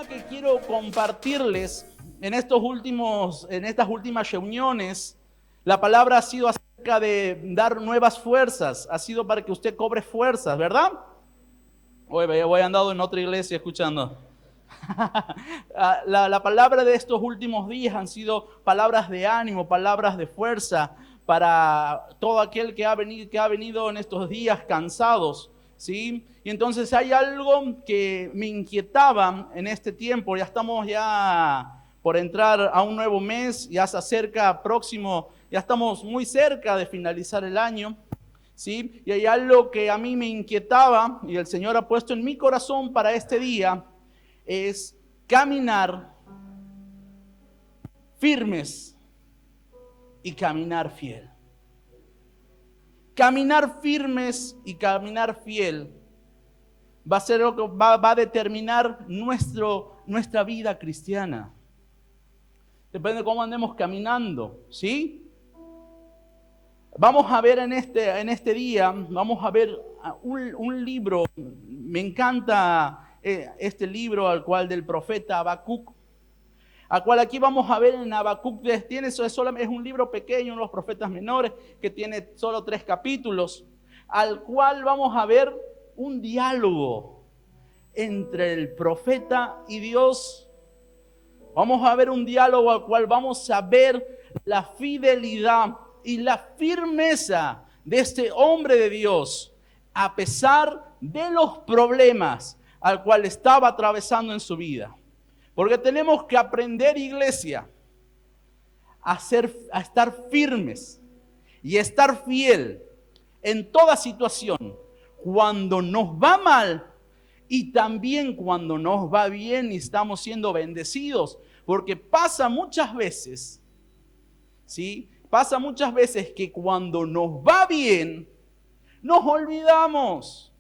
tema que quiero compartirles en estas últimas reuniones, la palabra ha sido acerca de dar nuevas fuerzas, ha sido para que usted cobre fuerzas, ¿verdad? Voy andando en otra iglesia escuchando. La palabra de estos últimos días han sido palabras de ánimo, palabras de fuerza para todo aquel que ha venido en estos días cansados, ¿sí? Y entonces hay algo que me inquietaba en este tiempo. Ya estamos por entrar a un nuevo mes, ya se acerca próximo, ya estamos muy cerca de finalizar el año, ¿sí? Y hay algo que a mí me inquietaba y el Señor ha puesto en mi corazón para este día, es caminar firmes y caminar fiel. Caminar firmes y caminar fiel va a ser lo que va a determinar nuestra vida cristiana. Depende de cómo andemos caminando, ¿sí? Vamos a ver en este día, vamos a ver un libro. Me encanta este libro del profeta Habacuc, al cual aquí vamos a ver en Habacuc. Es un libro pequeño, uno de los profetas menores, que tiene solo 3 capítulos, al cual vamos a ver un diálogo entre el profeta y Dios. Vamos a ver un diálogo al cual vamos a ver la fidelidad y la firmeza de este hombre de Dios, a pesar de los problemas al cual estaba atravesando en su vida. Porque tenemos que aprender, iglesia, a estar firmes y estar fiel en toda situación, cuando nos va mal y también cuando nos va bien y estamos siendo bendecidos. Porque pasa muchas veces, ¿sí? Pasa muchas veces que cuando nos va bien, nos olvidamos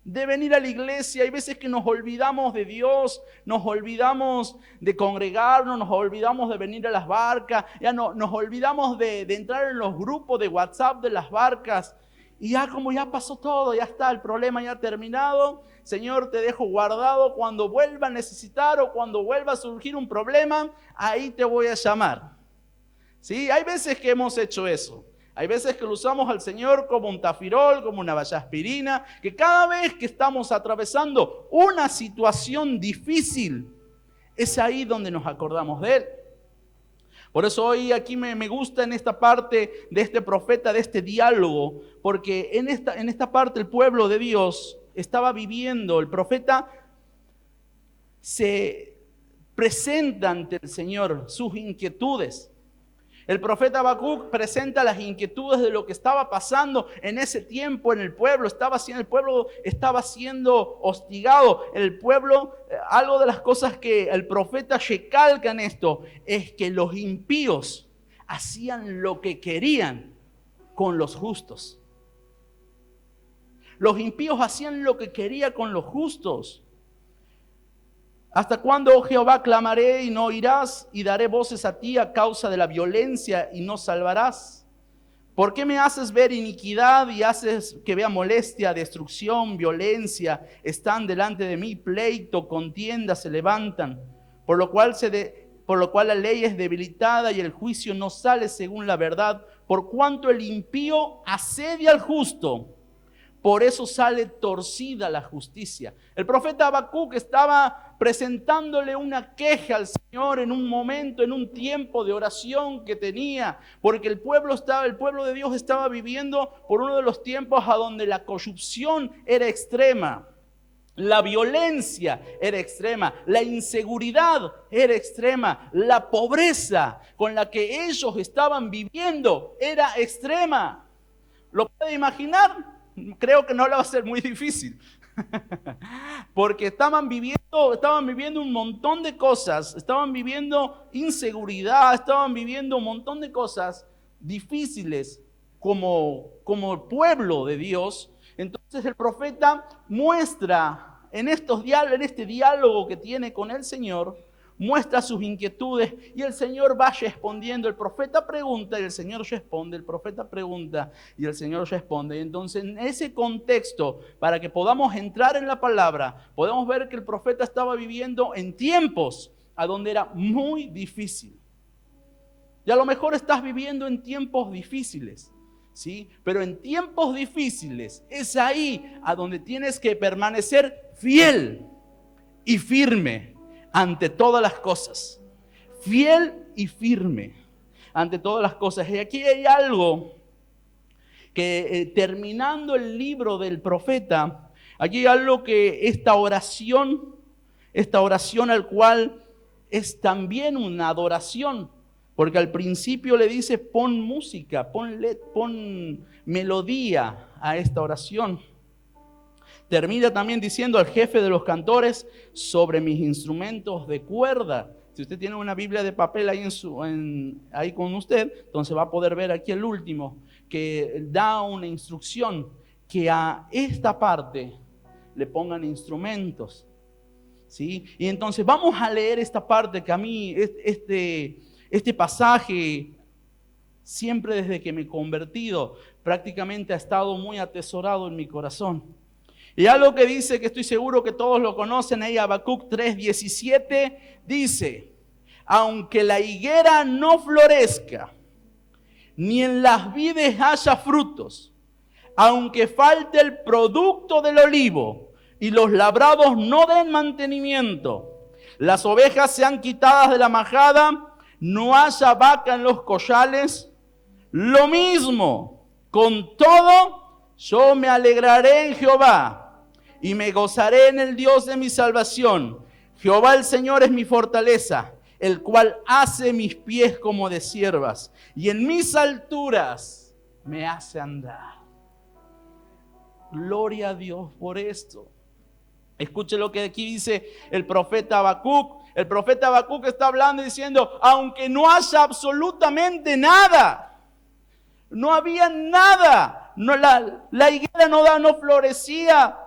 de venir a la iglesia. Hay veces que nos olvidamos de Dios, nos olvidamos de congregarnos, nos olvidamos de venir a las barcas, nos olvidamos de entrar en los grupos de WhatsApp de las barcas. Y como ya pasó todo, ya está, el problema ya ha terminado. Señor, te dejo guardado. Cuando vuelva a necesitar o cuando vuelva a surgir un problema, ahí te voy a llamar. ¿Sí? Hay veces que hemos hecho eso. Hay veces que lo usamos al Señor como un tafirol, como una vallaspirina, que cada vez que estamos atravesando una situación difícil, es ahí donde nos acordamos de Él. Por eso hoy aquí me gusta en esta parte de este profeta, de este diálogo, porque en esta parte el pueblo de Dios estaba viviendo, el profeta se presenta ante el Señor sus inquietudes. El profeta Habacuc presenta las inquietudes de lo que estaba pasando en ese tiempo en el pueblo. El pueblo estaba siendo hostigado. El pueblo, algo de las cosas que el profeta recalca en esto, es que los impíos hacían lo que querían con los justos. Los impíos hacían lo que querían con los justos. ¿Hasta cuándo, oh Jehová, clamaré y no oirás? Y daré voces a ti a causa de la violencia y no salvarás. ¿Por qué me haces ver iniquidad y haces que vea molestia, destrucción, violencia? Están delante de mí, pleito, contienda se levantan. Por lo cual la ley es debilitada y el juicio no sale según la verdad. Por cuanto el impío asedia al justo, por eso sale torcida la justicia. El profeta Habacuc estaba presentándole una queja al Señor en un momento, en un tiempo de oración que tenía, porque el pueblo de Dios estaba viviendo por uno de los tiempos a donde la corrupción era extrema, la violencia era extrema, la inseguridad era extrema, la pobreza con la que ellos estaban viviendo era extrema. ¿Lo puede imaginar? Creo que no le va a ser muy difícil, porque estaban viviendo un montón de cosas, estaban viviendo inseguridad, estaban viviendo un montón de cosas difíciles como pueblo de Dios. Entonces el profeta muestra en este diálogo que tiene con el Señor, muestra sus inquietudes y el Señor va respondiendo. El profeta pregunta y el Señor responde, el profeta pregunta y el Señor responde. Y entonces en ese contexto, para que podamos entrar en la palabra, podemos ver que el profeta estaba viviendo en tiempos a donde era muy difícil. Y a lo mejor estás viviendo en tiempos difíciles, ¿sí? Pero en tiempos difíciles es ahí a donde tienes que permanecer fiel y firme ante todas las cosas. Fiel y firme ante todas las cosas. Y aquí hay algo que terminando el libro del profeta, aquí hay algo que esta oración al cual es también una adoración. Porque al principio le dice, pon música, pon melodía a esta oración. Termina también diciendo al jefe de los cantores, sobre mis instrumentos de cuerda. Si usted tiene una Biblia de papel ahí con usted, entonces va a poder ver aquí el último, que da una instrucción, que a esta parte le pongan instrumentos. ¿Sí? Y entonces vamos a leer esta parte que a mí, este pasaje, siempre desde que me he convertido, prácticamente ha estado muy atesorado en mi corazón. Y algo que dice, que estoy seguro que todos lo conocen, ahí Habacuc 3:17, dice, aunque la higuera no florezca, ni en las vides haya frutos, aunque falte el producto del olivo, y los labrados no den mantenimiento, las ovejas sean quitadas de la majada, no haya vaca en los collales, lo mismo, con todo, yo me alegraré en Jehová y me gozaré en el Dios de mi salvación. Jehová el Señor es mi fortaleza, el cual hace mis pies como de ciervas y en mis alturas me hace andar. Gloria a Dios por esto. Escuche lo que aquí dice el profeta Habacuc. El profeta Habacuc está hablando y diciendo, aunque no haya absolutamente nada, no había nada, la higuera no florecía,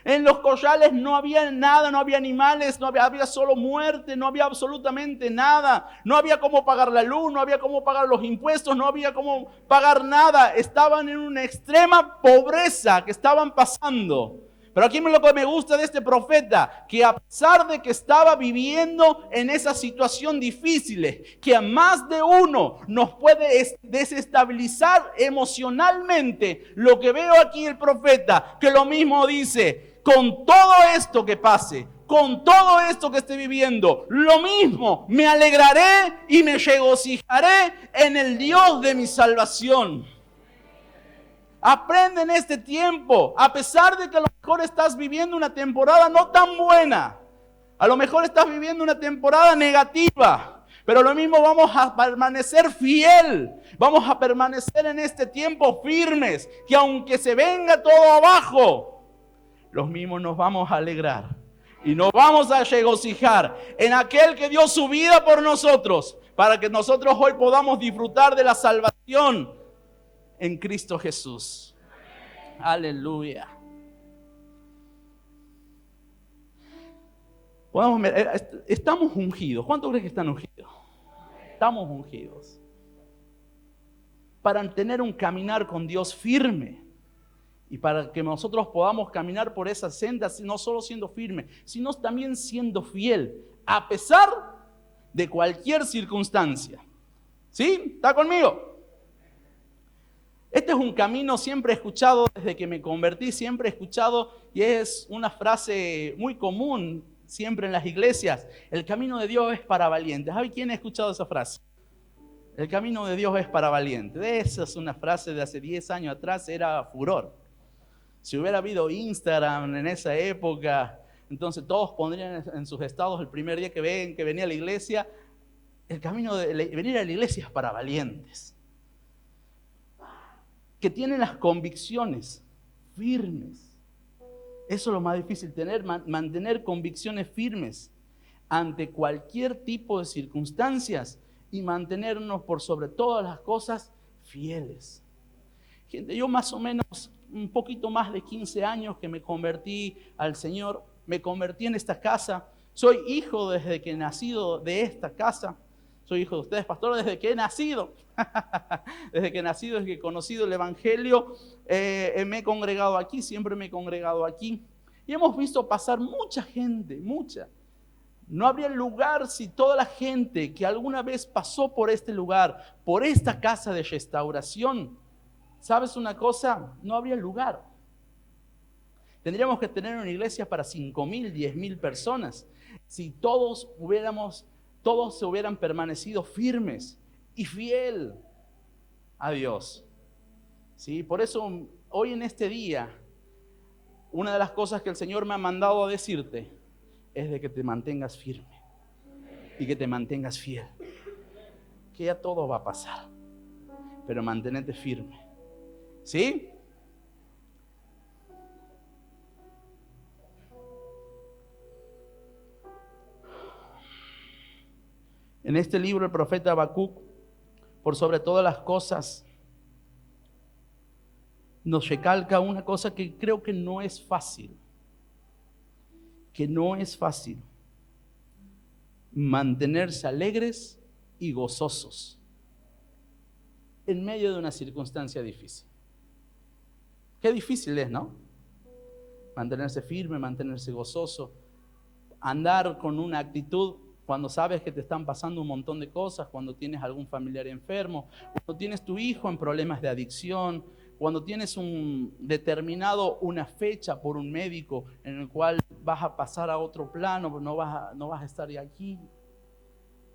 en los collales no había nada, no había animales, había solo muerte, no había absolutamente nada, no había cómo pagar la luz, no había cómo pagar los impuestos, no había cómo pagar nada, estaban en una extrema pobreza que estaban pasando. Pero aquí lo que me gusta de este profeta, que a pesar de que estaba viviendo en esa situación difícil, que a más de uno nos puede desestabilizar emocionalmente, lo que veo aquí el profeta, que lo mismo dice, con todo esto que pase, con todo esto que esté viviendo, lo mismo, me alegraré y me regocijaré en el Dios de mi salvación. Aprende en este tiempo, a pesar de que a lo mejor estás viviendo una temporada no tan buena, a lo mejor estás viviendo una temporada negativa, pero lo mismo vamos a permanecer fiel, vamos a permanecer en este tiempo firmes, que aunque se venga todo abajo, los mismos nos vamos a alegrar y nos vamos a regocijar en aquel que dio su vida por nosotros, para que nosotros hoy podamos disfrutar de la salvación en Cristo Jesús. Aleluya. Podemos ver, estamos ungidos. ¿Cuántos creen que están ungidos? Estamos ungidos para tener un caminar con Dios firme y para que nosotros podamos caminar por esa senda, no solo siendo firme, sino también siendo fiel, a pesar de cualquier circunstancia. ¿Sí? ¿Está conmigo? Este es un camino siempre escuchado desde que me convertí, siempre he escuchado, y es una frase muy común siempre en las iglesias: el camino de Dios es para valientes. ¿Sabe quién ha escuchado esa frase? El camino de Dios es para valientes. Esa es una frase de hace 10 años atrás, era furor. Si hubiera habido Instagram en esa época, entonces todos pondrían en sus estados el primer día que venía a la iglesia: el camino de venir a la iglesia es para valientes, que tienen las convicciones firmes. Eso es lo más difícil, mantener convicciones firmes ante cualquier tipo de circunstancias y mantenernos por sobre todas las cosas fieles. Gente, yo más o menos un poquito más de 15 años que me convertí al Señor, me convertí en esta casa. Soy hijo desde que he nacido de esta casa. Soy hijo de ustedes, pastor, desde que he nacido. Desde que he nacido, desde que he conocido el Evangelio, me he congregado aquí, siempre me he congregado aquí. Y hemos visto pasar mucha gente, mucha. No habría lugar si toda la gente que alguna vez pasó por este lugar, por esta casa de restauración, ¿sabes una cosa? No habría lugar. Tendríamos que tener una iglesia para 5,000, 10,000 personas. Si todos se hubieran permanecido firmes y fiel a Dios. ¿Sí? Por eso hoy en este día, una de las cosas que el Señor me ha mandado a decirte es de que te mantengas firme y que te mantengas fiel. Que ya todo va a pasar, pero manténete firme. ¿Sí? En este libro el profeta Habacuc, por sobre todas las cosas, nos recalca una cosa que creo que no es fácil. Que no es fácil mantenerse alegres y gozosos en medio de una circunstancia difícil. Qué difícil es, ¿no? Mantenerse firme, mantenerse gozoso, andar con una actitud cuando sabes que te están pasando un montón de cosas, cuando tienes algún familiar enfermo, cuando tienes tu hijo en problemas de adicción, cuando tienes una fecha por un médico en el cual vas a pasar a otro plano, no vas a estar aquí.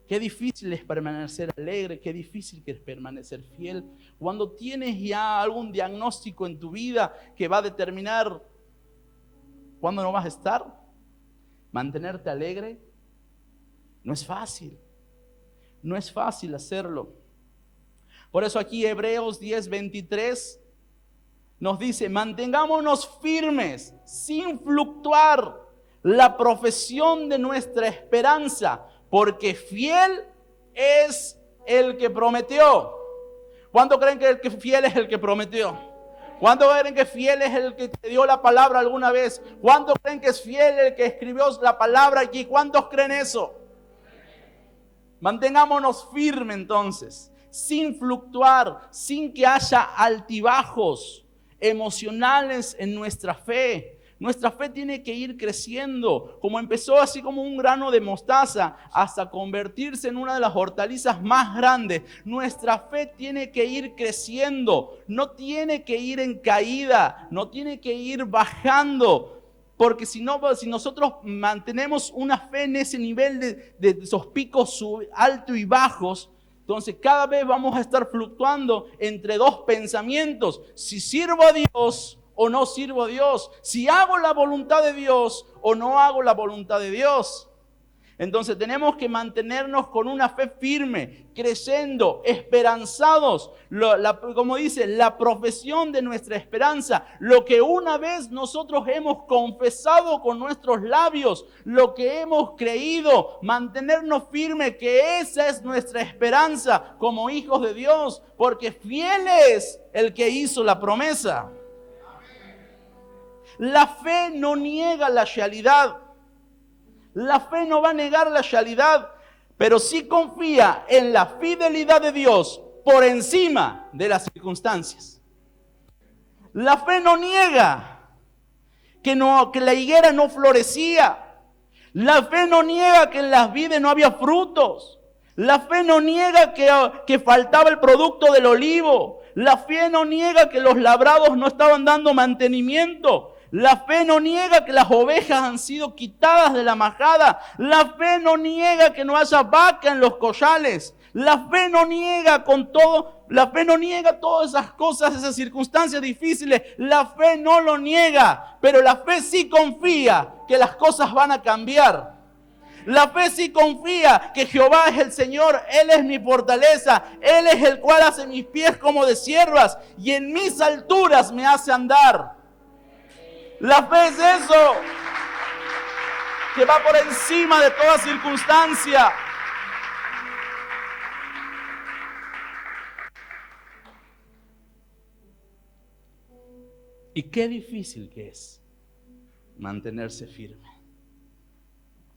Qué difícil es permanecer alegre, qué difícil que es permanecer fiel. Cuando tienes ya algún diagnóstico en tu vida que va a determinar cuándo no vas a estar, mantenerte alegre no es fácil. No es fácil hacerlo. Por eso aquí Hebreos 10:23 nos dice: mantengámonos firmes sin fluctuar la profesión de nuestra esperanza, porque fiel es el que prometió. ¿Cuánto creen que el que fiel es el que prometió? ¿Cuánto creen que fiel es el que te dio la palabra alguna vez? ¿Cuánto creen que es fiel el que escribió la palabra aquí? ¿Cuántos creen eso? Mantengámonos firmes entonces, sin fluctuar, sin que haya altibajos emocionales en nuestra fe. Nuestra fe tiene que ir creciendo, como empezó así como un grano de mostaza, hasta convertirse en una de las hortalizas más grandes. Nuestra fe tiene que ir creciendo, no tiene que ir en caída, no tiene que ir bajando. Porque si nosotros mantenemos una fe en ese nivel de esos picos altos y bajos, entonces cada vez vamos a estar fluctuando entre dos pensamientos: si sirvo a Dios o no sirvo a Dios, si hago la voluntad de Dios o no hago la voluntad de Dios. Entonces tenemos que mantenernos con una fe firme, creciendo, esperanzados. Como dice, la profesión de nuestra esperanza, lo que una vez nosotros hemos confesado con nuestros labios, lo que hemos creído, mantenernos firmes, que esa es nuestra esperanza como hijos de Dios, porque fiel es el que hizo la promesa. La fe no niega la realidad. La fe no va a negar la realidad, pero sí confía en la fidelidad de Dios por encima de las circunstancias. La fe no niega que la higuera no florecía. La fe no niega que en las vides no había frutos. La fe no niega que faltaba el producto del olivo. La fe no niega que los labrados no estaban dando mantenimiento. La fe no niega que las ovejas han sido quitadas de la majada. La fe no niega que no haya vaca en los corrales. La fe no niega todas esas cosas, esas circunstancias difíciles. La fe no lo niega, pero la fe sí confía que las cosas van a cambiar. La fe sí confía que Jehová es el Señor, Él es mi fortaleza, Él es el cual hace mis pies como de ciervas y en mis alturas me hace andar. La fe es eso, que va por encima de toda circunstancia. Y qué difícil que es mantenerse firme.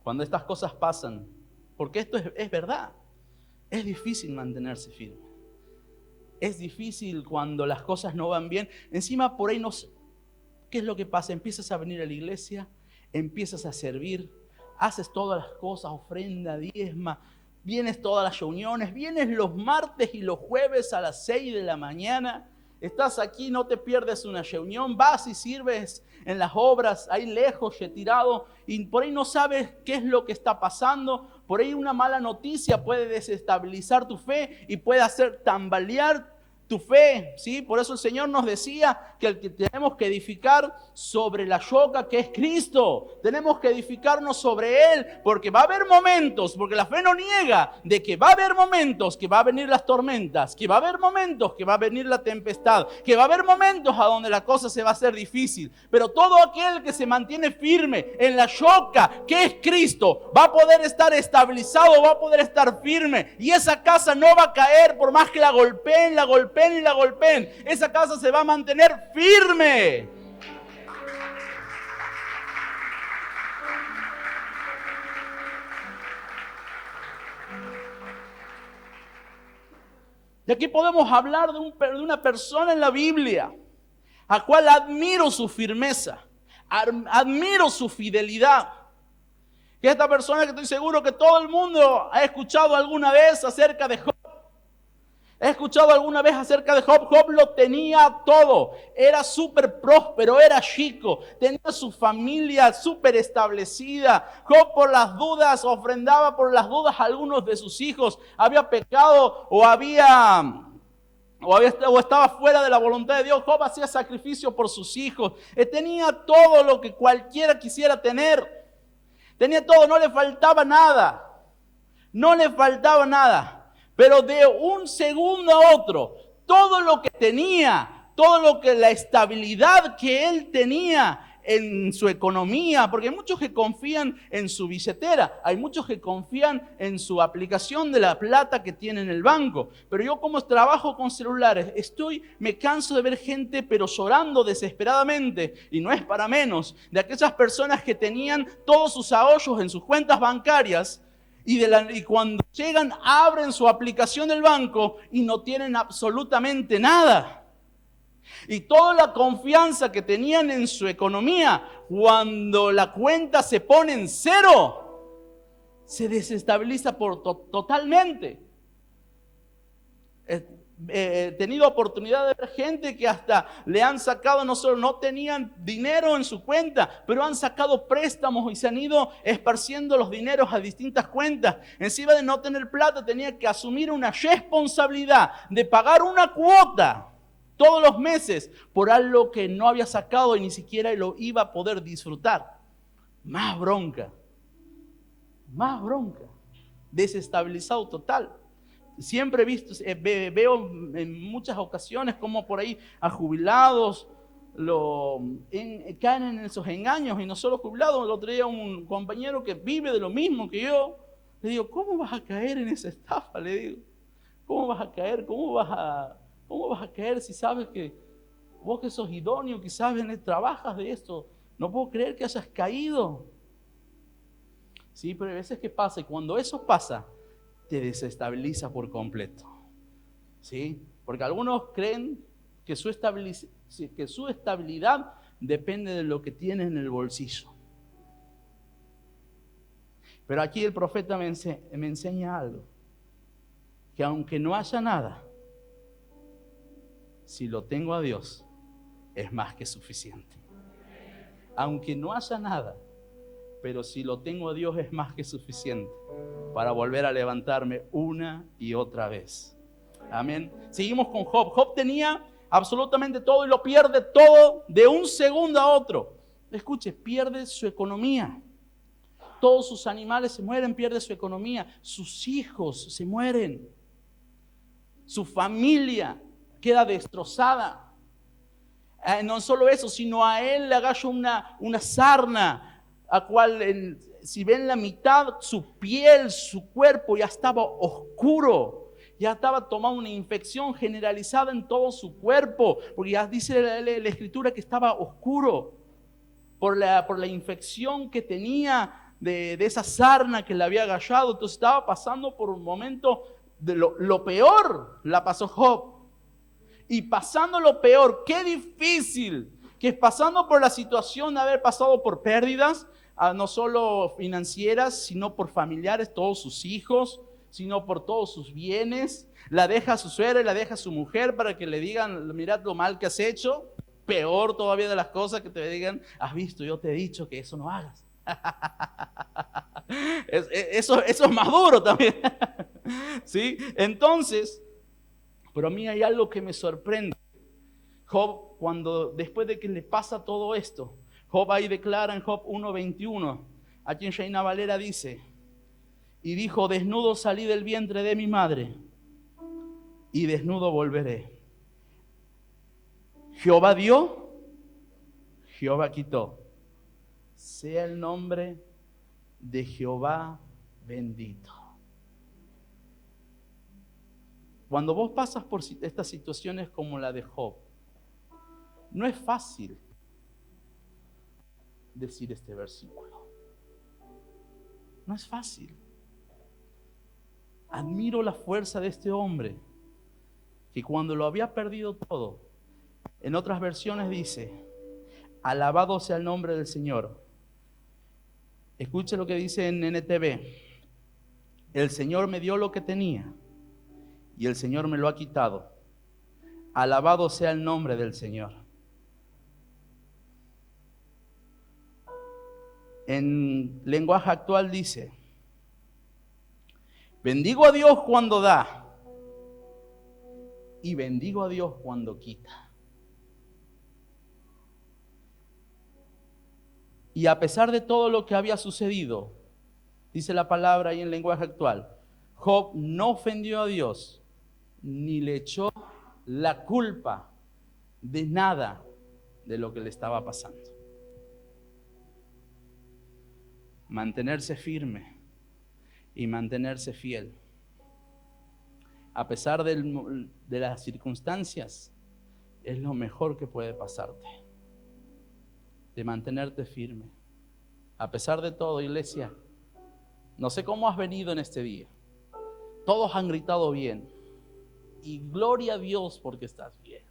cuando estas cosas pasan, porque esto es verdad, es difícil mantenerse firme. Es difícil cuando las cosas no van bien. Encima por ahí ¿qué es lo que pasa? Empiezas a venir a la iglesia, empiezas a servir, haces todas las cosas, ofrenda, diezma, vienes todas las reuniones, vienes los martes y los jueves a las 6 de la mañana. Estás aquí, no te pierdes una reunión, vas y sirves en las obras, ahí lejos, retirado, y por ahí no sabes qué es lo que está pasando. Por ahí una mala noticia puede desestabilizar tu fe y puede hacer tambalear tu fe, ¿sí? Por eso el Señor nos decía que tenemos que edificar sobre la roca que es Cristo. Tenemos que edificarnos sobre Él, porque va a haber momentos, porque la fe no niega de que va a haber momentos que va a venir las tormentas, que va a haber momentos que va a venir la tempestad, que va a haber momentos a donde la cosa se va a hacer difícil. Pero todo aquel que se mantiene firme en la roca que es Cristo va a poder estar estabilizado, va a poder estar firme, y esa casa no va a caer por más que la golpeen y la golpeen. Esa casa se va a mantener firme. Y aquí podemos hablar de una persona en la Biblia a cual admiro su firmeza, admiro su fidelidad. Que esta persona que estoy seguro que todo el mundo ha escuchado alguna vez acerca de Job. He escuchado alguna vez acerca de Job. Job lo tenía todo. Era súper próspero, era rico. Tenía su familia súper establecida. Job por las dudas, ofrendaba por las dudas a algunos de sus hijos. Había pecado o estaba fuera de la voluntad de Dios. Job hacía sacrificio por sus hijos. Tenía todo lo que cualquiera quisiera tener. Tenía todo, no le faltaba nada. No le faltaba nada. Pero de un segundo a otro, todo lo que tenía, la estabilidad que él tenía en su economía, porque hay muchos que confían en su billetera, hay muchos que confían en su aplicación de la plata que tiene en el banco. Pero yo, como trabajo con celulares, me canso de ver gente pero llorando desesperadamente, y no es para menos, de aquellas personas que tenían todos sus ahorros en sus cuentas bancarias. Y cuando llegan, abren su aplicación del banco y no tienen absolutamente nada. Y toda la confianza que tenían en su economía, cuando la cuenta se pone en cero, se desestabiliza totalmente. He tenido oportunidad de ver gente que hasta le han sacado, no tenían dinero en su cuenta, pero han sacado préstamos y se han ido esparciendo los dineros a distintas cuentas. Encima de no tener plata, tenía que asumir una responsabilidad de pagar una cuota todos los meses por algo que no había sacado y ni siquiera lo iba a poder disfrutar. Más bronca, desestabilizado total. Siempre veo en muchas ocasiones como por ahí a jubilados caen en esos engaños, y no solo jubilados. El otro día un compañero que vive de lo mismo que yo, le digo, ¿cómo vas a caer en esa estafa? Le digo, ¿cómo vas a caer? ¿Cómo vas a caer si sabes que vos, que sos idóneo, que sabes, trabajas de esto? No puedo creer que hayas caído. Sí, pero hay veces que pasa, y cuando eso pasa, te desestabiliza por completo, ¿sí? Porque algunos creen que su estabilidad depende de lo que tienen en el bolsillo. Pero aquí el profeta me enseña algo, que aunque no haya nada, si lo tengo a Dios, es más que suficiente. Aunque no haya nada, pero si lo tengo a Dios, es más que suficiente para volver a levantarme una y otra vez. Amén. Seguimos con Job. Job tenía absolutamente todo y lo pierde todo de un segundo a otro. Escuche, pierde su economía. Todos sus animales se mueren, pierde su economía. Sus hijos se mueren. Su familia queda destrozada. No solo eso, sino a él le agarra una sarna, a cual, si ven la mitad, su piel, su cuerpo ya estaba oscuro, ya estaba tomando una infección generalizada en todo su cuerpo, porque ya dice la escritura que estaba oscuro por la infección que tenía de esa sarna que le había agallado. Entonces estaba pasando por un momento de lo peor, la pasó Job. Y pasando lo peor, qué difícil que es pasando por la situación de haber pasado por pérdidas, no solo financieras, sino por familiares, todos sus hijos, sino por todos sus bienes. La deja a su suegra y la deja a su mujer para que le digan, mirad lo mal que has hecho. Peor todavía de las cosas que te digan, has visto, yo te he dicho que eso no hagas. Eso es más duro también. ¿Sí? Entonces, pero a mí hay algo que me sorprende. Job, después de que le pasa todo esto, Job ahí declara en Job 1:21, aquí en Reina Valera dice, y dijo, desnudo salí del vientre de mi madre, y desnudo volveré. Jehová dio, Jehová quitó. Sea el nombre de Jehová bendito. Cuando vos pasas por estas situaciones como la de Job, no es fácil decir este versículo. No es fácil. Admiro la fuerza de este hombre, que cuando lo había perdido todo, en otras versiones dice, alabado sea el nombre del Señor. Escuche lo que dice en NTV. El Señor me dio lo que tenía y el Señor me lo ha quitado. Alabado sea el nombre del Señor. En lenguaje actual dice, bendigo a Dios cuando da y bendigo a Dios cuando quita. Y a pesar de todo lo que había sucedido, dice la palabra ahí en lenguaje actual, Job no ofendió a Dios, ni le echó la culpa de nada de lo que le estaba pasando. Mantenerse firme y mantenerse fiel. A pesar de las circunstancias, es lo mejor que puede pasarte. De mantenerte firme. A pesar de todo, iglesia, no sé cómo has venido en este día. Todos han gritado bien. Y gloria a Dios porque estás bien.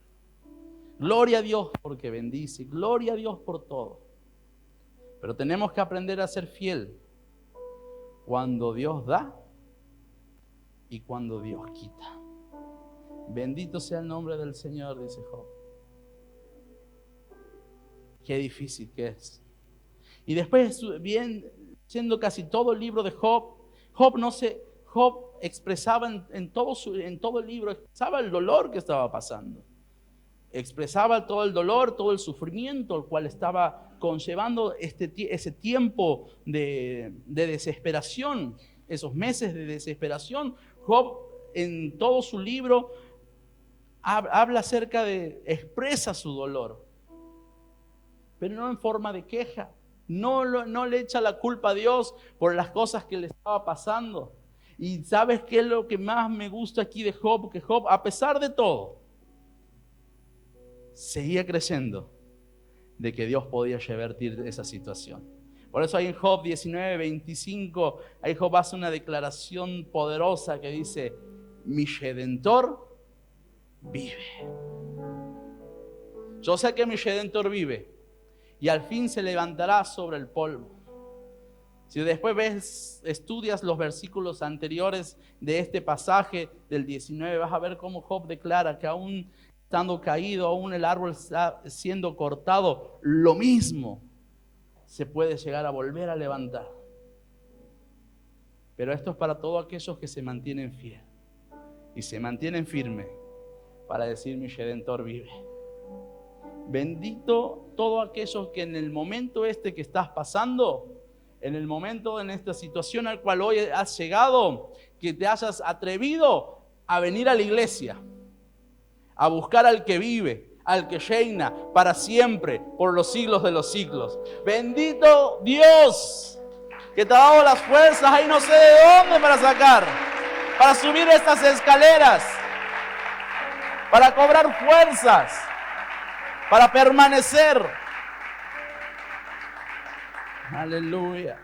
Gloria a Dios porque bendice. Gloria a Dios por todo. Pero tenemos que aprender a ser fiel cuando Dios da y cuando Dios quita. Bendito sea el nombre del Señor, dice Job. Qué difícil que es. Y después, bien, siendo casi todo el libro de Job, Job expresaba en todo el libro, expresaba el dolor que estaba pasando. Expresaba todo el dolor, todo el sufrimiento, el cual estaba conllevando ese tiempo de desesperación, esos meses de desesperación. Job, en todo su libro, habla expresa su dolor. Pero no en forma de queja, no le echa la culpa a Dios por las cosas que le estaba pasando. Y ¿sabes qué es lo que más me gusta aquí de Job? Que Job, a pesar de todo, seguía creyendo de que Dios podía revertir esa situación. Por eso ahí en Job 19:25, ahí Job hace una declaración poderosa que dice, mi Redentor vive. Yo sé que mi Redentor vive. Y al fin se levantará sobre el polvo. Si después estudias los versículos anteriores de este pasaje del 19, vas a ver cómo Job declara que aún estando caído, aún el árbol está siendo cortado, lo mismo se puede llegar a volver a levantar. Pero esto es para todos aquellos que se mantienen fieles y se mantienen firmes para decir, mi Redentor vive. Bendito todos aquellos que en el momento que estás pasando, en el momento, en esta situación al cual hoy has llegado, que te hayas atrevido a venir a la iglesia, a buscar al que vive, al que reina para siempre, por los siglos de los siglos. Bendito Dios, que te ha dado las fuerzas, ahí no sé de dónde para sacar, para subir estas escaleras, para cobrar fuerzas, para permanecer. Aleluya.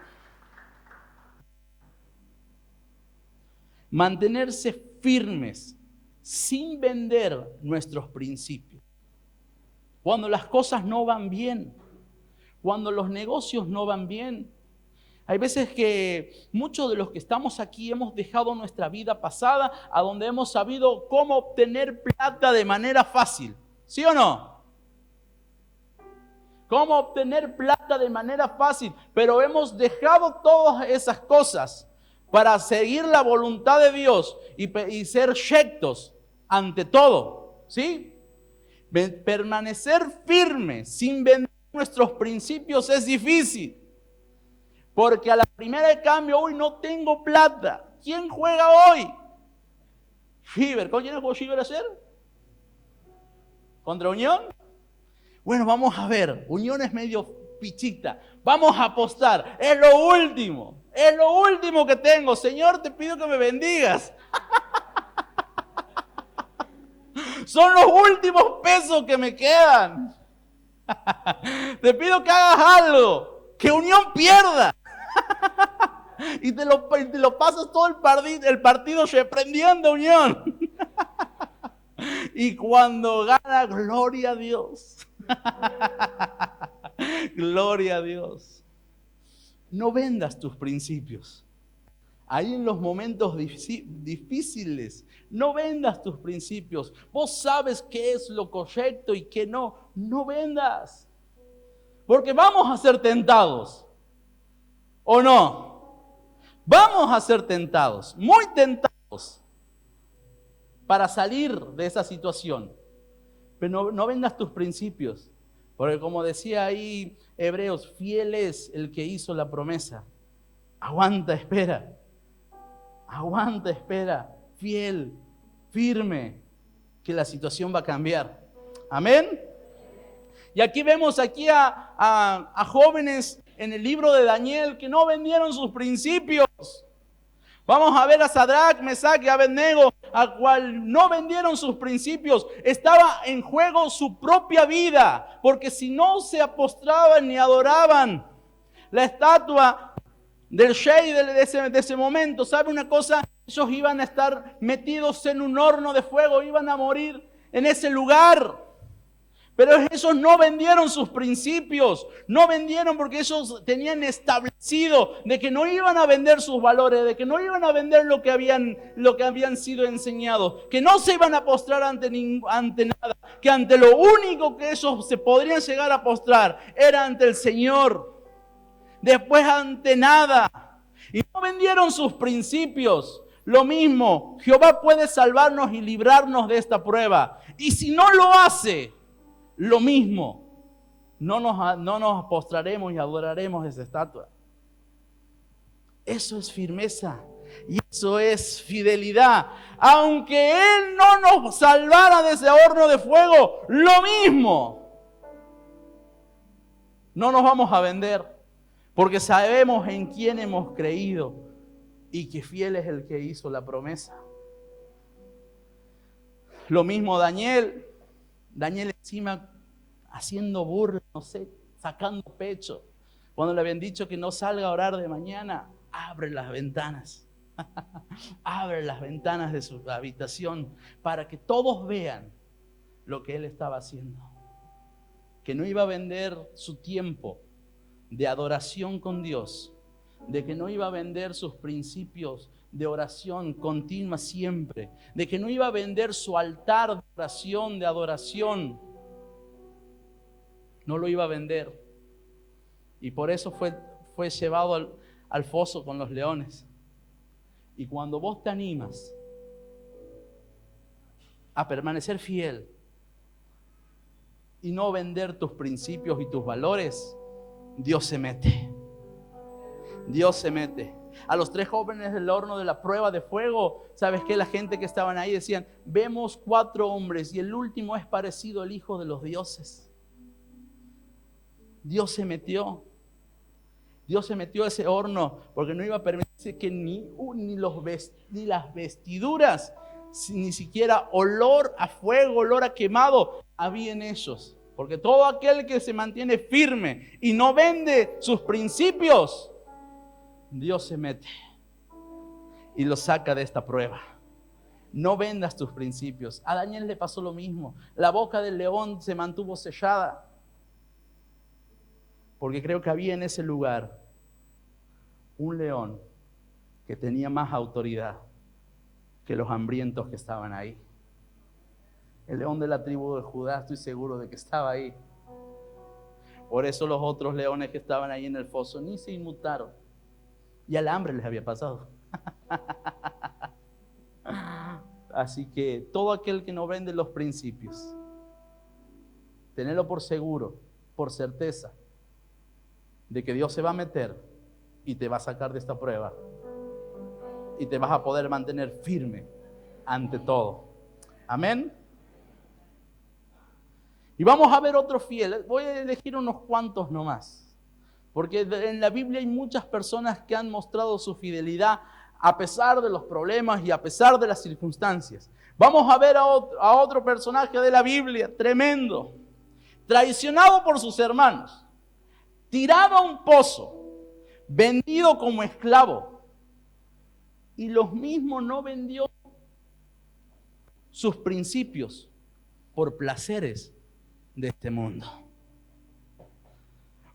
Mantenerse firmes sin vender nuestros principios. Cuando las cosas no van bien, cuando los negocios no van bien. Hay veces que muchos de los que estamos aquí hemos dejado nuestra vida pasada a donde hemos sabido cómo obtener plata de manera fácil. ¿Sí o no? Cómo obtener plata de manera fácil. Pero hemos dejado todas esas cosas para seguir la voluntad de Dios y ser rectos ante todo. ¿Sí? Permanecer firme sin vender nuestros principios es difícil. Porque a la primera de cambio, hoy no tengo plata. ¿Quién juega hoy? River. ¿Con quién jugó River ayer? ¿Contra Unión? Bueno, vamos a ver. Unión es medio pichita. Vamos a apostar. Es lo último. Es lo último que tengo. Señor, te pido que me bendigas. Son los últimos pesos que me quedan. Te pido que hagas algo. Que Unión pierda. Y te lo pasas todo el partido reprendiendo a Unión. Y cuando gana, gloria a Dios. Gloria a Dios. No vendas tus principios. Ahí en los momentos difíciles, no vendas tus principios. Vos sabes qué es lo correcto y qué no. No vendas. Porque vamos a ser tentados. ¿O no? Vamos a ser tentados, muy tentados, para salir de esa situación. Pero no vendas tus principios. Porque como decía ahí Hebreos, fiel es el que hizo la promesa. Aguanta, espera. Aguanta, espera. Fiel, firme, que la situación va a cambiar. Amén. Y aquí vemos a jóvenes en el libro de Daniel que no vendieron sus principios. Vamos a ver a Sadrach, Mesach y Abednego, a cual no vendieron sus principios. Estaba en juego su propia vida, porque si no se postraban ni adoraban la estatua del rey de ese momento, ¿sabe una cosa? Ellos iban a estar metidos en un horno de fuego, iban a morir en ese lugar. Pero esos no vendieron sus principios, no vendieron porque ellos tenían establecido de que no iban a vender sus valores, de que no iban a vender lo que habían sido enseñados, que no se iban a postrar ante nada, que ante lo único que ellos se podrían llegar a postrar era ante el Señor, después ante nada, y no vendieron sus principios. Lo mismo, Jehová puede salvarnos y librarnos de esta prueba, y si no lo hace, lo mismo, no nos postraremos y adoraremos esa estatua. Eso es firmeza y eso es fidelidad. Aunque Él no nos salvara de ese horno de fuego, lo mismo. No nos vamos a vender porque sabemos en quién hemos creído y que fiel es el que hizo la promesa. Lo mismo Daniel encima haciendo burla, no sé, sacando pecho. Cuando le habían dicho que no salga a orar de mañana, abre las ventanas. Abre las ventanas de su habitación para que todos vean lo que él estaba haciendo. Que no iba a vender su tiempo de adoración con Dios, de que no iba a vender sus principios de oración continua siempre, de que no iba a vender su altar de oración, de adoración. No lo iba a vender. Y por eso fue llevado al foso con los leones. Y cuando vos te animas a permanecer fiel y no vender tus principios y tus valores, Dios se mete. Dios se mete. A los 3 jóvenes del horno de la prueba de fuego, ¿sabes qué? La gente que estaban ahí decían, vemos 4 hombres y el último es parecido al Hijo de los dioses. Dios se metió. Dios se metió a ese horno porque no iba a permitirse que ni las vestiduras, ni siquiera olor a fuego, olor a quemado había en ellos. Porque todo aquel que se mantiene firme y no vende sus principios, Dios se mete. y lo saca de esta prueba. No vendas tus principios. A Daniel le pasó lo mismo. La boca del león se mantuvo sellada, porque creo que había en ese lugar un león que tenía más autoridad que los hambrientos que estaban ahí. El león de la tribu de Judá, estoy seguro de que estaba ahí. Por eso los otros leones que estaban ahí en el foso ni se inmutaron. Y al hambre les había pasado. Así que todo aquel que no vende los principios, tenerlo por seguro, por certeza, de que Dios se va a meter y te va a sacar de esta prueba. Y te vas a poder mantener firme ante todo. Amén. Y vamos a ver otro fiel. Voy a elegir unos cuantos nomás. Porque en la Biblia hay muchas personas que han mostrado su fidelidad a pesar de los problemas y a pesar de las circunstancias. Vamos a ver a otro personaje de la Biblia, tremendo. Traicionado por sus hermanos. Tirado a un pozo. Vendido como esclavo. Y los mismos no vendió sus principios por placeres de este mundo.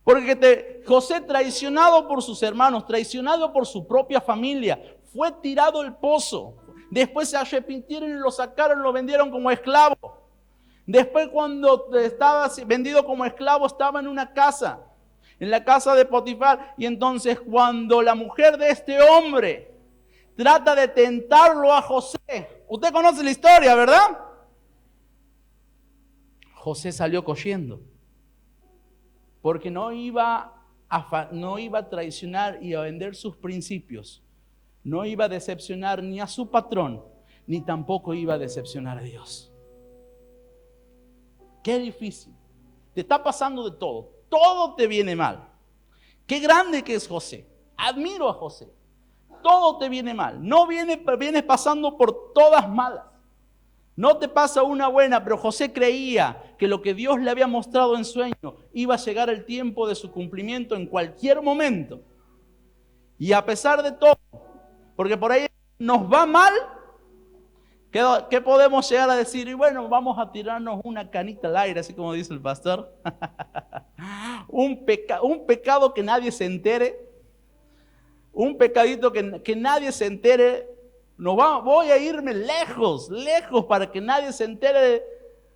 Porque José, traicionado por sus hermanos, traicionado por su propia familia, fue tirado al pozo. Después se arrepintieron y lo sacaron, lo vendieron como esclavo. Después, cuando estaba vendido como esclavo, estaba en una casa, en la casa de Potifar. Y entonces, cuando la mujer de este hombre trata de tentarlo a José, usted conoce la historia, ¿verdad? José salió corriendo, porque no iba a traicionar y a vender sus principios. No iba a decepcionar ni a su patrón, ni tampoco iba a decepcionar a Dios. Qué difícil. Te está pasando de todo. Todo te viene mal. Qué grande que es José. Admiro a José. Todo te viene mal. No vienes pasando por todas malas. No te pasa una buena, pero José creía que lo que Dios le había mostrado en sueño iba a llegar el tiempo de su cumplimiento en cualquier momento. Y a pesar de todo, porque por ahí nos va mal, ¿qué podemos llegar a decir? Y bueno, vamos a tirarnos una canita al aire, así como dice el pastor. Un pecado que nadie se entere. Un pecadito que nadie se entere. Voy a irme lejos para que nadie se entere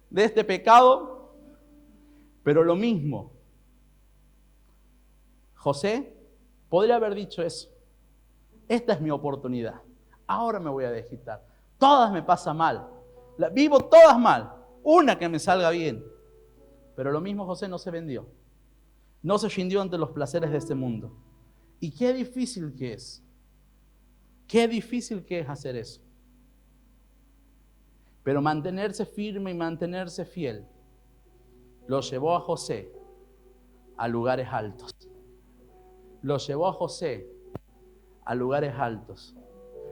de este pecado. Pero lo mismo, José podría haber dicho eso. Esta es mi oportunidad. Ahora me voy a desquitar. Todas me pasan mal. Vivo todas mal. Una que me salga bien. Pero lo mismo José no se vendió. No se rindió ante los placeres de este mundo. Y qué difícil que es. Qué difícil que es hacer eso. Pero mantenerse firme y mantenerse fiel lo llevó a José a lugares altos. Lo llevó a José a lugares altos.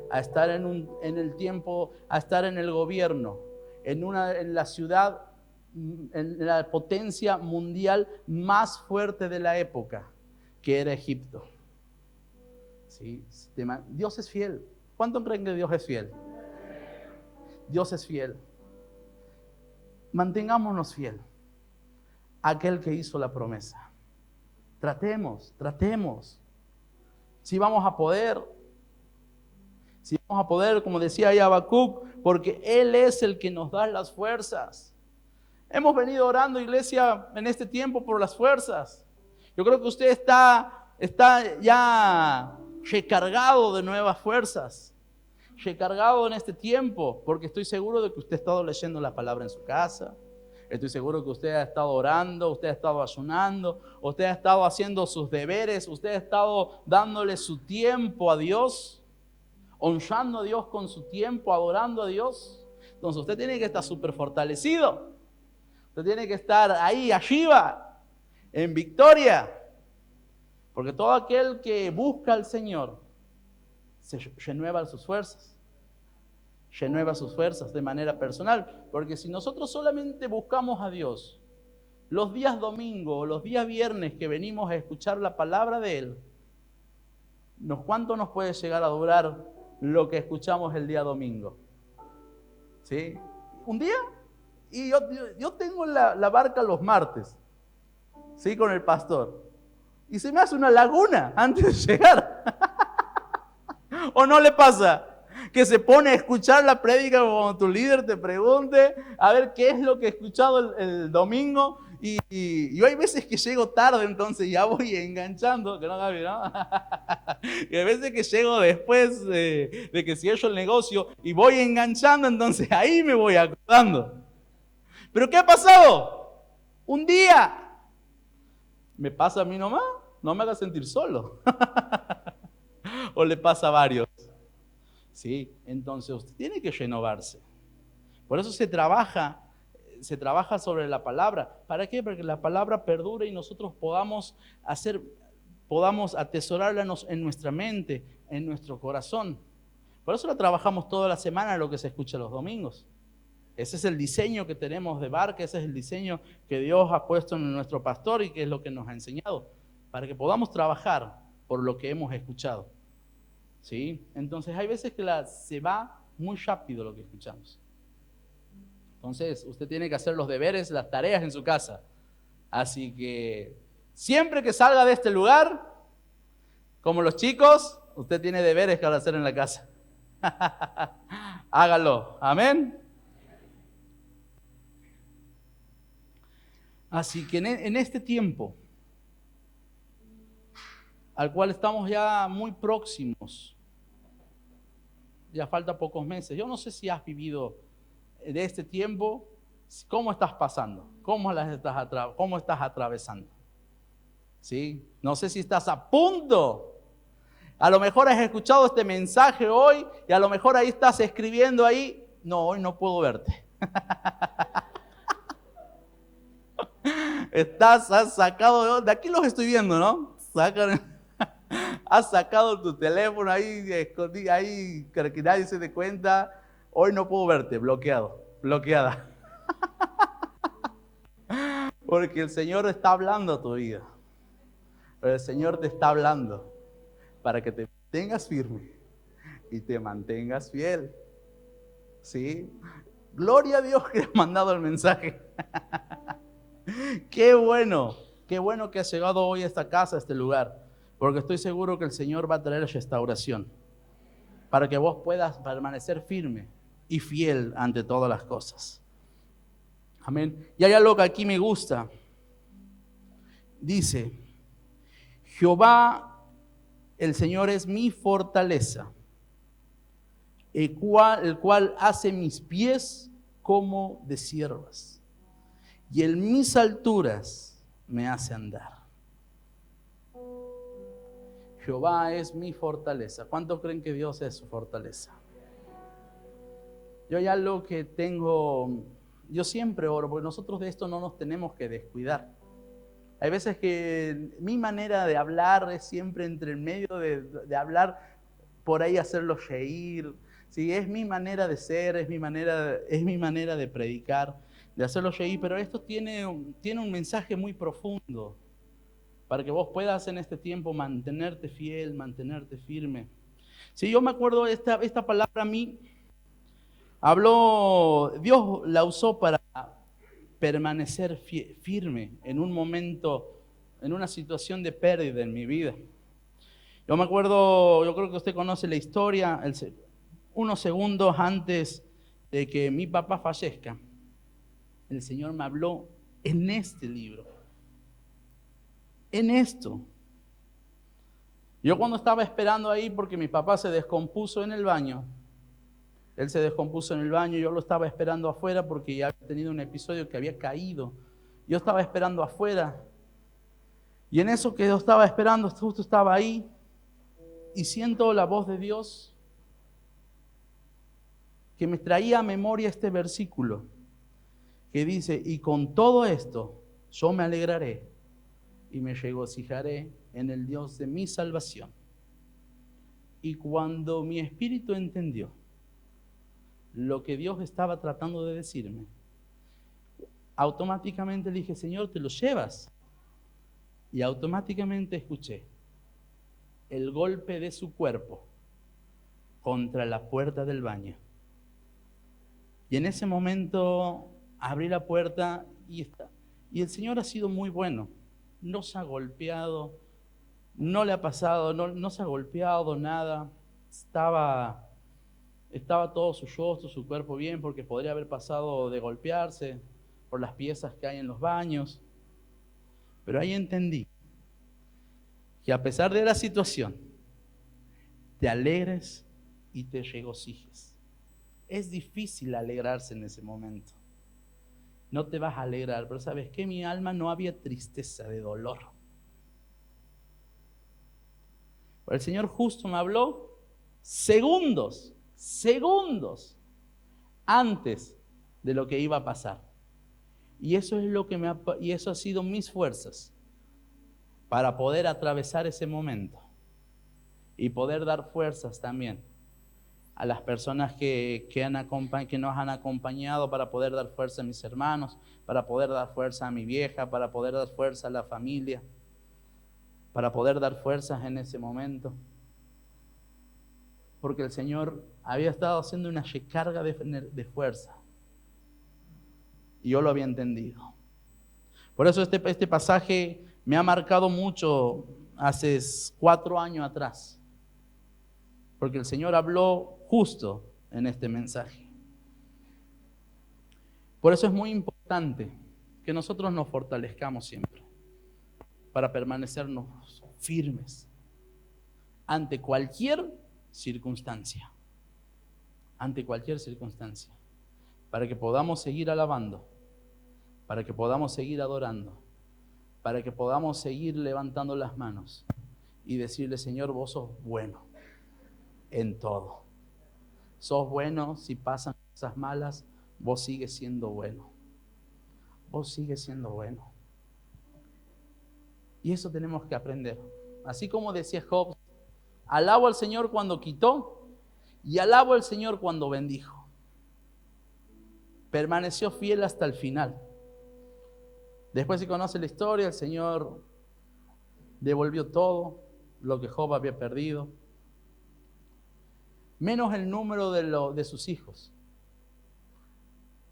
A estar en el tiempo, a estar en el gobierno, en la ciudad, en la potencia mundial más fuerte de la época, que era Egipto. ¿Sí? Dios es fiel. ¿Cuántos creen que Dios es fiel? Dios es fiel. Mantengámonos fiel a aquel que hizo la promesa. Tratemos. Si vamos a poder, como decía ahí Habacuc, porque Él es el que nos da las fuerzas. Hemos venido orando, iglesia, en este tiempo por las fuerzas. Yo creo que usted está ya recargado de nuevas fuerzas, recargado en este tiempo, porque estoy seguro de que usted ha estado leyendo la palabra en su casa, estoy seguro que usted ha estado orando, usted ha estado ayunando, usted ha estado haciendo sus deberes, usted ha estado dándole su tiempo a Dios, honrando a Dios con su tiempo, adorando a Dios. Entonces usted tiene que estar súper fortalecido, usted tiene que estar ahí arriba, en victoria. Porque todo aquel que busca al Señor se renueva sus fuerzas. Renueva sus fuerzas de manera personal. Porque si nosotros solamente buscamos a Dios los días domingo o los días viernes que venimos a escuchar la palabra de Él, ¿cuánto nos puede llegar a durar lo que escuchamos el día domingo. ¿Sí? Un día, y yo tengo la barca los martes, ¿sí? Con el pastor. Y se me hace una laguna antes de llegar. ¿O no le pasa? Que se pone a escuchar la prédica cuando tu líder te pregunte a ver qué es lo que he escuchado el domingo. Y yo hay veces que llego tarde, entonces ya voy enganchando, que no, Gaby, ¿no? Y hay veces que llego después de que cierro el negocio y voy enganchando, entonces ahí me voy acordando. ¿Pero qué ha pasado? Un día. ¿Me pasa a mí nomás? No me hagas sentir solo. ¿O le pasa a varios? Sí, entonces usted tiene que renovarse. Por eso se trabaja sobre la palabra. ¿Para qué? Para que la palabra perdure y nosotros podamos atesorarla en nuestra mente, en nuestro corazón. Por eso la trabajamos toda la semana, lo que se escucha los domingos. Ese es el diseño que tenemos de barca, ese es el diseño que Dios ha puesto en nuestro pastor y que es lo que nos ha enseñado, para que podamos trabajar por lo que hemos escuchado. ¿Sí? Entonces hay veces que se va muy rápido lo que escuchamos. Entonces usted tiene que hacer los deberes, las tareas en su casa. Así que siempre que salga de este lugar, como los chicos, usted tiene deberes que hacer en la casa. Hágalo. Amén. Así que en este tiempo, al cual estamos ya muy próximos, ya falta pocos meses. Yo no sé si has vivido de este tiempo, cómo estás pasando, cómo estás atravesando. ¿Sí? No sé si estás a punto. A lo mejor has escuchado este mensaje hoy y a lo mejor ahí estás escribiendo ahí, no, hoy no puedo verte. Has sacado, de aquí los estoy viendo, ¿no? Has sacado tu teléfono ahí, escondido ahí, para que nadie se dé cuenta. Hoy no puedo verte, bloqueada. Porque el Señor está hablando a tu vida. Pero el Señor te está hablando para que te mantengas firme y te mantengas fiel. ¿Sí? Gloria a Dios que ha mandado el mensaje. Qué bueno que has llegado hoy a esta casa, a este lugar, porque estoy seguro que el Señor va a traer restauración para que vos puedas permanecer firme y fiel ante todas las cosas. Amén. Y hay algo que aquí me gusta. Dice, Jehová, el Señor es mi fortaleza, el cual hace mis pies como de ciervas, y en mis alturas me hace andar. Jehová es mi fortaleza. ¿Cuántos creen que Dios es su fortaleza? Yo hay algo que tengo, yo siempre oro, porque nosotros de esto no nos tenemos que descuidar. Hay veces que mi manera de hablar es siempre entre el medio de hablar, por ahí hacerlos reír. ¿Sí? Es mi manera de ser, es mi manera de predicar, de hacerlos reír, pero esto tiene un mensaje muy profundo para que vos puedas en este tiempo mantenerte fiel, mantenerte firme. Sí, yo me acuerdo esta palabra a mí, Dios la usó para permanecer firme en un momento, en una situación de pérdida en mi vida. Yo me acuerdo, yo creo que usted conoce la historia, unos segundos antes de que mi papá fallezca, el Señor me habló en este libro, en esto. Yo cuando estaba esperando ahí, porque mi papá se descompuso en el baño, él se descompuso en el baño, yo lo estaba esperando afuera porque ya había tenido un episodio que había caído. Yo estaba esperando afuera. Y en eso que yo estaba esperando, justo estaba ahí y siento la voz de Dios que me traía a memoria este versículo que dice, y con todo esto yo me alegraré y me regocijaré en el Dios de mi salvación. Y cuando mi espíritu entendió lo que Dios estaba tratando de decirme, automáticamente le dije, Señor, ¿te lo llevas? Y automáticamente escuché el golpe de su cuerpo contra la puerta del baño. Y en ese momento abrí la puerta y el Señor ha sido muy bueno. No se ha golpeado, no le ha pasado, no se ha golpeado nada. Estaba todo su rostro, su cuerpo bien, porque podría haber pasado de golpearse por las piezas que hay en los baños. Pero ahí entendí que a pesar de la situación, te alegres y te regocijes. Es difícil alegrarse en ese momento. No te vas a alegrar, pero ¿sabes qué? Mi alma no había tristeza de dolor. Pero el Señor justo me habló segundos antes de lo que iba a pasar. Y eso es y eso ha sido mis fuerzas para poder atravesar ese momento y poder dar fuerzas también a las personas que nos han acompañado, para poder dar fuerza a mis hermanos, para poder dar fuerza a mi vieja, para poder dar fuerza a la familia, para poder dar fuerzas en ese momento. Porque el Señor había estado haciendo una recarga de fuerza. Y yo lo había entendido. Por eso este pasaje me ha marcado mucho hace 4 años atrás. Porque el Señor habló justo en este mensaje. Por eso es muy importante que nosotros nos fortalezcamos siempre para permanecernos firmes ante cualquier circunstancia. Ante cualquier circunstancia. Para que podamos seguir alabando, para que podamos seguir adorando, para que podamos seguir levantando las manos y decirle: Señor, vos sos bueno en todo. Sos bueno si pasan cosas malas, vos sigues siendo bueno. Vos sigues siendo bueno. Y eso tenemos que aprender. Así como decía Job, alabo al Señor cuando quitó y alabo al Señor cuando bendijo. Permaneció fiel hasta el final. Después, si conoce la historia, el Señor devolvió todo lo que Job había perdido, menos el número de sus hijos,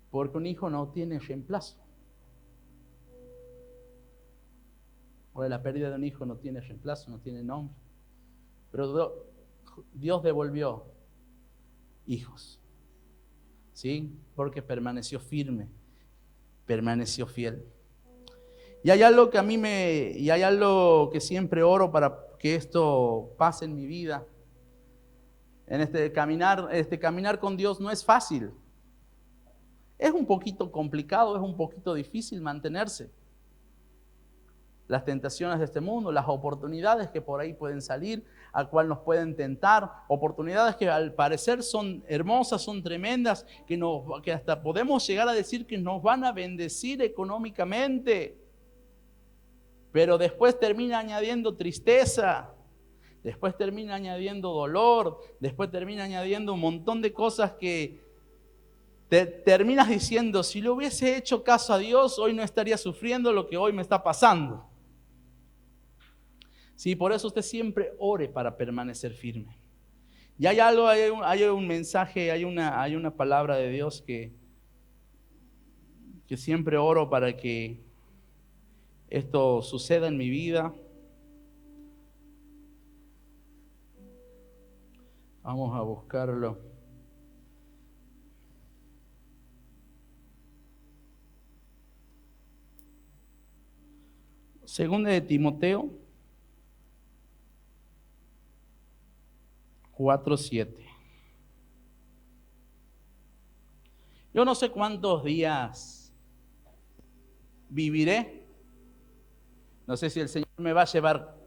porque un hijo no tiene reemplazo. O la pérdida de un hijo no tiene reemplazo, no tiene nombre. Pero Dios devolvió hijos, ¿sí? Porque permaneció firme, permaneció fiel. Y hay algo que hay algo que siempre oro para que esto pase en mi vida. En este caminar con Dios no es fácil. Es un poquito complicado, es un poquito difícil mantenerse. Las tentaciones de este mundo, las oportunidades que por ahí pueden salir, al cual nos pueden tentar, oportunidades que al parecer son hermosas, son tremendas, que hasta podemos llegar a decir que nos van a bendecir económicamente, pero después termina añadiendo tristeza, después termina añadiendo dolor, después termina añadiendo un montón de cosas que te terminas diciendo: si le hubiese hecho caso a Dios, hoy no estaría sufriendo lo que hoy me está pasando. Sí, por eso usted siempre ore para permanecer firme. Y hay un mensaje, hay una palabra de Dios que siempre oro para que esto suceda en mi vida. Vamos a buscarlo. Segunda de Timoteo 4:7. Yo no sé cuántos días viviré. No sé si el Señor me va a llevar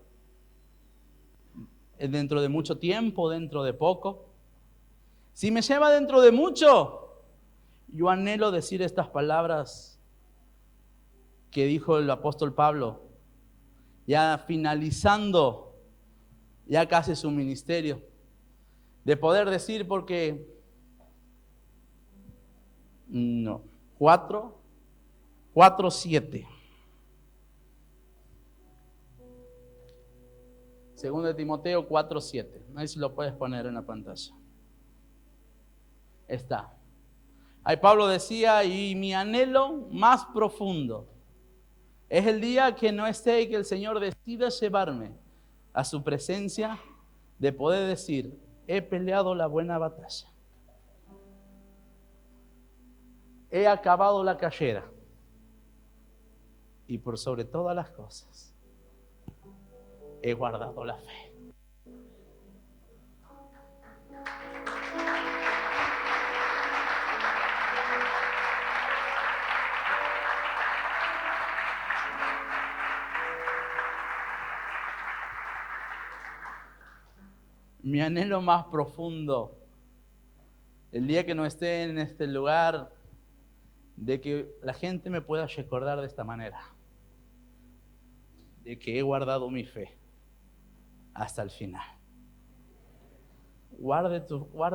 dentro de mucho tiempo, dentro de poco. Si me lleva dentro de mucho, yo anhelo decir estas palabras que dijo el apóstol Pablo, ya finalizando ya casi su ministerio, de poder decir, porque 4:7. Segundo de Timoteo 4:7. Ahí si lo puedes poner en la pantalla. está. Ahí Pablo decía, y mi anhelo más profundo es el día que no esté y que el Señor decida llevarme a su presencia, de poder decir, he peleado la buena batalla. He acabado la carrera. Y por sobre todas las cosas, he guardado la fe. Mi anhelo más profundo, el día que no esté en este lugar, de que la gente me pueda recordar de esta manera, de que he guardado mi fe hasta el final. Guarde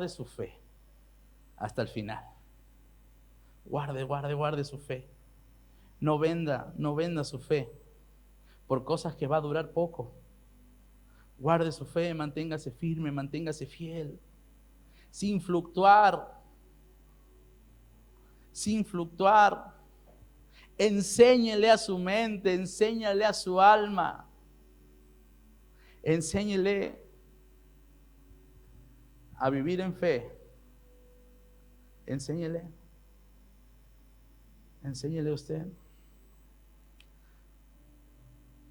su fe hasta el final. Guarde su fe. No venda su fe por cosas que va a durar poco. Guarde su fe, manténgase firme, manténgase fiel, sin fluctuar. Enséñele a su mente, enséñale a su alma, enséñele a vivir en fe. Enséñele a usted.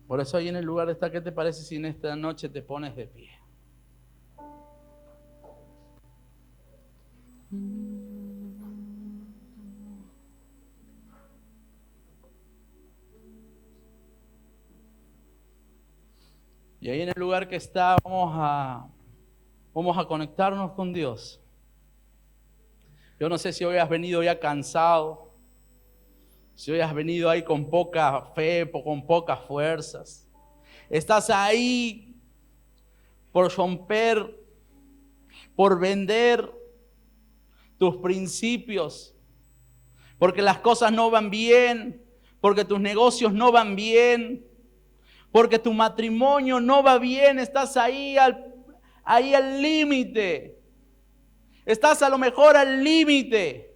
Por eso ahí en el lugar está, ¿qué te parece si en esta noche te pones de pie? Y ahí en el lugar que está vamos a conectarnos con Dios. Yo no sé si hoy has venido ya cansado, si hoy has venido ahí con poca fe, con pocas fuerzas. Estás ahí por romper, por vender tus principios, porque las cosas no van bien, porque tus negocios no van bien, porque tu matrimonio no va bien. Estás ahí al límite. Estás a lo mejor al límite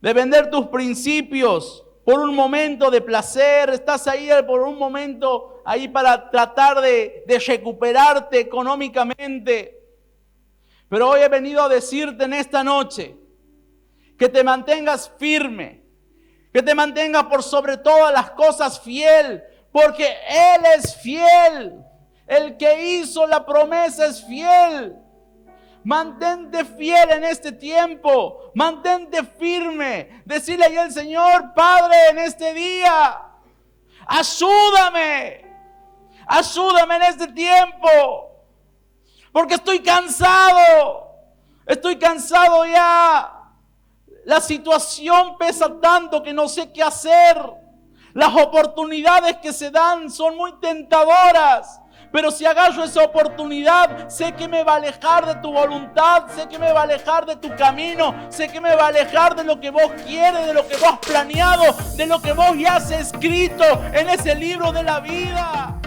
de vender tus principios por un momento de placer. Estás ahí por un momento ahí para tratar de recuperarte económicamente. Pero hoy he venido a decirte en esta noche que te mantengas firme, que te mantengas por sobre todas las cosas fiel, porque Él es fiel. El que hizo la promesa es fiel. Mantente fiel en este tiempo, mantente firme. Decirle ahí al Señor, Padre, en este día, ayúdame en este tiempo, porque estoy cansado ya. La situación pesa tanto que no sé qué hacer. Las oportunidades que se dan son muy tentadoras. Pero si agarro esa oportunidad, sé que me va a alejar de tu voluntad, sé que me va a alejar de tu camino, sé que me va a alejar de lo que vos quieres, de lo que vos has planeado, de lo que vos ya has escrito en ese libro de la vida.